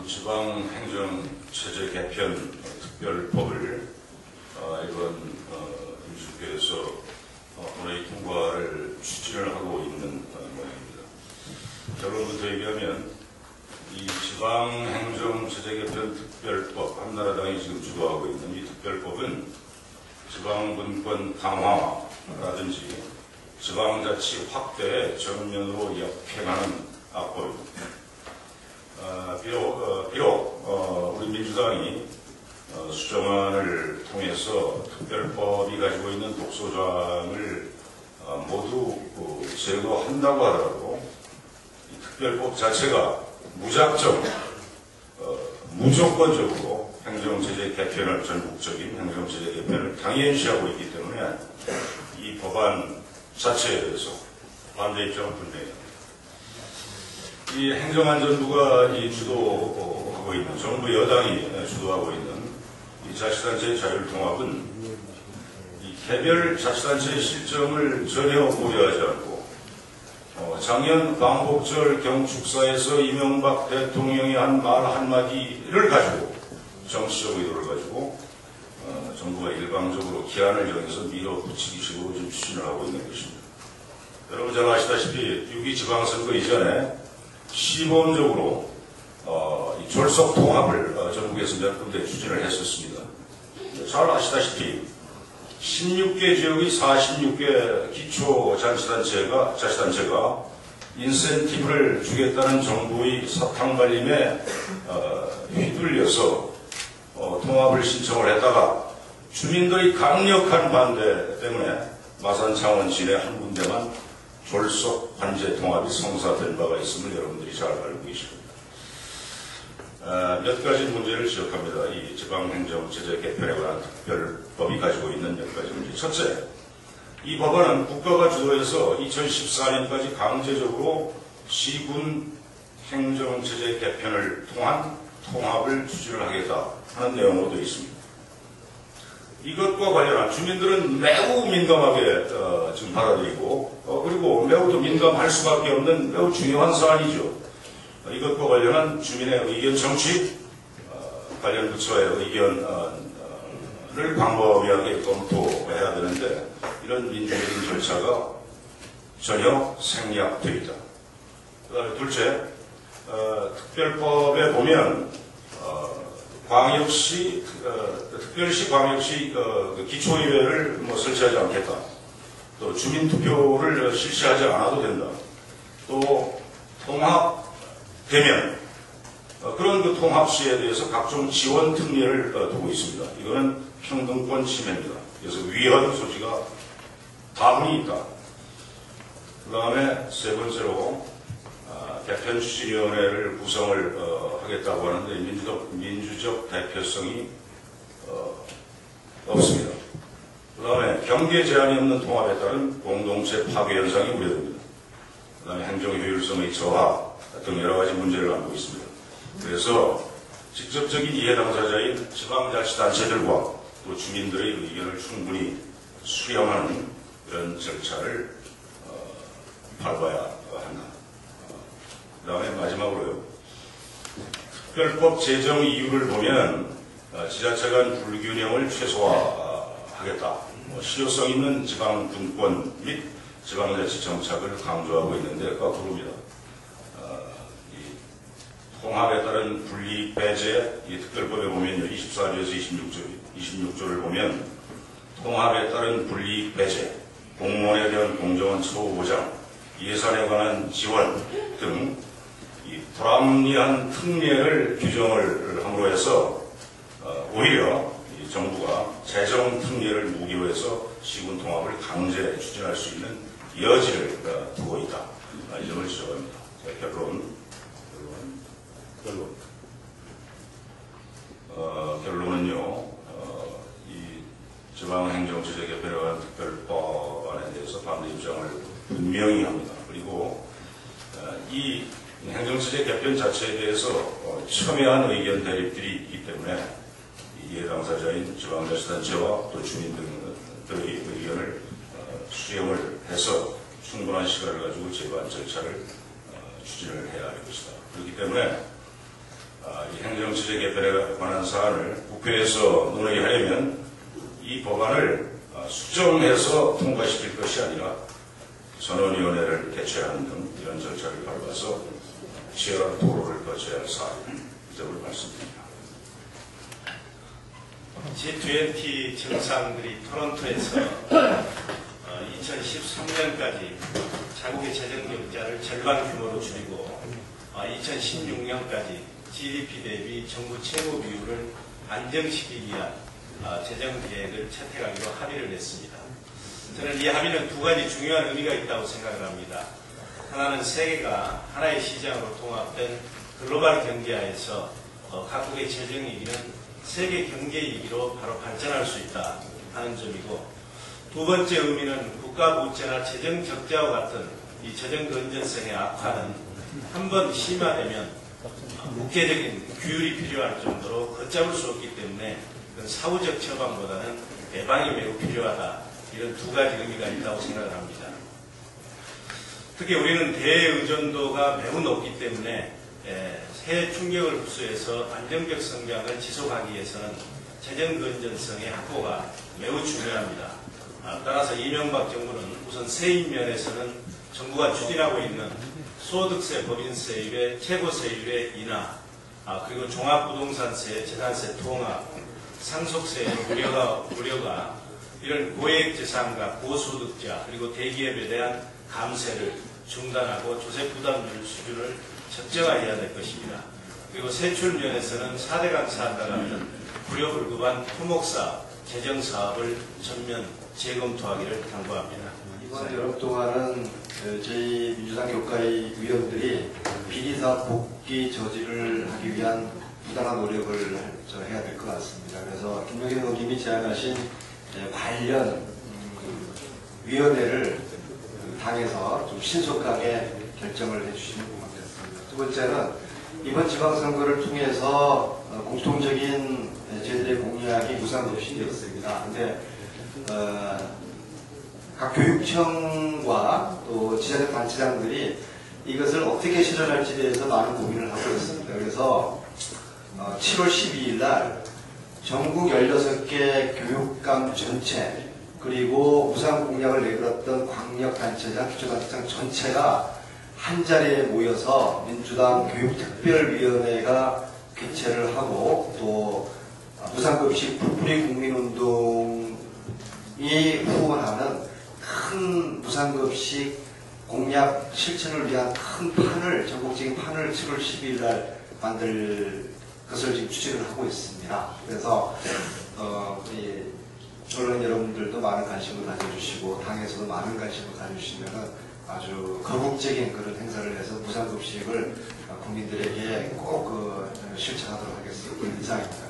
지방행정체제 개편 특별법을 이번 임시국회에서 본회의 통과를 추진을 하고 있는 모양입니다. 결론부터 얘기하면 이 지방행정체제 개편 특별법, 한나라당이 지금 주도하고 있는 이 특별법은 지방분권 강화라든지 지방자치 확대에 전면으로 역행하는 악법입니다. 비록 우리 민주당이 수정안을 통해서 특별법이 가지고 있는 독소조항을 모두 제거한다고 하더라도 이 특별법 자체가 무조건적으로 행정체제 개편을, 전국적인 행정체제 개편을 당연시하고 있기 때문에 이 법안 자체에 대해서 반대 입장을 분명히 합니다. 이 행정안전부가 주도하고 있는, 정부 여당이 주도하고 있는 이 자치단체의 자율통합은 이 개별 자치단체의 실정을 전혀 고려하지 않고 작년 광복절 경축사에서 이명박 대통령이 한 말 한마디를 가지고 정치적 의도를 가지고 정부가 일방적으로 기한을 정해서 밀어붙이기식으로 지금 추진을 하고 있는 것입니다. 여러분 잘 아시다시피 6.2 지방선거 이전에 시범적으로 이 졸속 통합을 전국에서 몇 군데 추진을 했었습니다. 잘 아시다시피 16개 지역의 46개 기초자치단체가 인센티브를 주겠다는 정부의 사탕발림에 휘둘려서 통합을 신청을 했다가 주민들의 강력한 반대 때문에 마산 창원 시내 한 군데만 졸속 관제 통합이 성사된 바가 있음을 여러분들이 잘 알고 계십니다. 몇 가지 문제를 지적합니다. 이 지방행정체제 개편에 관한 특별법이 가지고 있는 몇 가지 문제. 첫째, 이 법안은 국가가 주도해서 2014년까지 강제적으로 시군 행정체제 개편을 통한 통합을 추진을 하겠다 하는 내용으로 되어 있습니다. 이것과 관련한 주민들은 매우 민감하게 지금 받아들이고 그리고 매우 더 민감할 수밖에 없는 매우 중요한 사안이죠. 이것과 관련한 주민의 의견 청취, 관련 부처의 의견을 광범위하게 검토해야 되는데 이런 민주적인 절차가 전혀 생략되어 있다. 그다음에 둘째, 특별법에 보면 특별시 광역시 기초의회를 설치하지 않겠다. 또 주민투표를 실시하지 않아도 된다. 또 통합되면 그런 통합 시에 대해서 각종 지원 특례를 두고 있습니다. 이거는 평등권 침해입니다. 그래서 위헌 소지가 다분히 있다. 그 다음에 세 번째로 개편 추진위원회를 구성을 하겠다고 하는데 민주적 대표성이 없습니다. 그 다음에 경계 제한이 없는 통합에 따른 공동체 파괴 현상이 우려됩니다. 그 다음에 행정 효율성의 저하 등 여러 가지 문제를 안고 있습니다. 그래서 직접적인 이해 당사자인 지방자치단체들과 또 주민들의 의견을 충분히 수렴하는 이런 절차를 밟아야 한다. 그 다음에 마지막으로요. 특별법 제정 이유를 보면 지자체 간 불균형을 최소화하겠다. 실효성 있는 지방분권 및 지방자치 정착을 강조하고 있는데 거꾸로입니다. 통합에 따른 분리 배제, 이 특별법에 보면요. 24조에서 26조를 보면 통합에 따른 분리 배제, 공무원에 대한 공정한 처우 보장, 예산에 관한 지원 등 이 불합리한 특례를 규정을 함으로 해서 오히려 이 정부가 재정 특례를 무기로 해서 시군 통합을 강제 추진할 수 있는 여지를 두고 있다. 이 점을 지적합니다. 결론은요. 이 지방행정체제 개편에 관한 특별법안에 대해서 반대 입장을 분명히 합니다. 그리고 이 행정체제 개편 자체에 대해서 첨예한 의견 대립들이 있기 때문에 이해 당사자인 지방자치단체와 또 주민들의 의견을 수렴을 해서 충분한 시간을 가지고 제반 절차를 추진을 해야 할 것이다. 그렇기 때문에 이 행정체제 개편에 관한 사안을 국회에서 논의하게 하려면 이 법안을 수정해서 통과시킬 것이 아니라 전원위원회를 개최하는 등 이런 절차를 밟아서 치열한 토론을 거쳐야 할 사안인 점을 말씀드립니다. G20 정상들이 토론토에서 2013년까지 자국의 재정 적자를 절반 규모로 줄이고 2016년까지 GDP 대비 정부 채무 비율을 안정시키기 위한 재정 계획을 채택하기로 합의를 했습니다. 저는 이 합의는 두 가지 중요한 의미가 있다고 생각을 합니다. 하나는 세계가 하나의 시장으로 통합된 글로벌 경제하에서 각국의 재정 위기는 세계 경제 위기로 바로 발전할 수 있다 하는 점이고, 두 번째 의미는 국가 부채나 재정 적자와 같은 이 재정 건전성의 악화는 한번 심화되면 국회적인 규율이 필요할 정도로 걷잡을 수 없기 때문에 사후적 처방보다는 예방이 매우 필요하다, 이런 두 가지 의미가 있다고 생각을 합니다. 특히 우리는 대의존도가 매우 높기 때문에 새 충격을 흡수해서 안정적 성장을 지속하기 위해서는 재정 건전성의 확보가 매우 중요합니다. 따라서 이명박 정부는 우선 세입 면에서는 정부가 추진하고 있는 소득세, 법인세율의 최고세율의 인하, 그리고 종합부동산세, 재산세 통합, 상속세의 무료가 이런 고액재산과 고소득자 그리고 대기업에 대한 감세를 중단하고 조세 부담률 수준을 적정화해야 될 것입니다. 그리고 세출 면에서는 4대 감사한다고 하는 불효불급한 토목사 재정사업을 전면 재검토하기를 당부합니다. 이번 여름 동안은 저희 민주당 교과의 위원들이 비리사업 복귀 저지를 하기 위한 부당한 노력을 해야 될 것 같습니다. 그래서 김영현 의원님이 제안하신 관련 위원회를 당에서 좀 신속하게 결정을 해주시면 고맙겠습니다. 두 번째는 이번 지방선거를 통해서 공통적인 저희들의 공약이 무상급식이었습니다. 근데 각 교육청과 또 지자체 단체장들이 이것을 어떻게 실현할지에 대해서 많은 고민을 하고 있습니다. 그래서 7월 12일 날 전국 16개 교육감 전체 그리고 무상 공약을 내걸었던 광역단체장, 기초단체장 전체가 한 자리에 모여서 민주당 교육특별위원회가 개최를 하고 또 무상급식 풀뿌리 국민운동이 후원하는 큰 무상급식 공약 실천을 위한 큰 판을, 전국적인 판을 7월 12일 날 만들 것을 지금 추진을 하고 있습니다. 그래서 우리 언론 여러분들도 많은 관심을 가져주시고 당에서도 많은 관심을 가져주시면 아주 거국적인 그런 행사를 해서 무상급식을 국민들에게 꼭 실천하도록 하겠습니다. 이상입니다.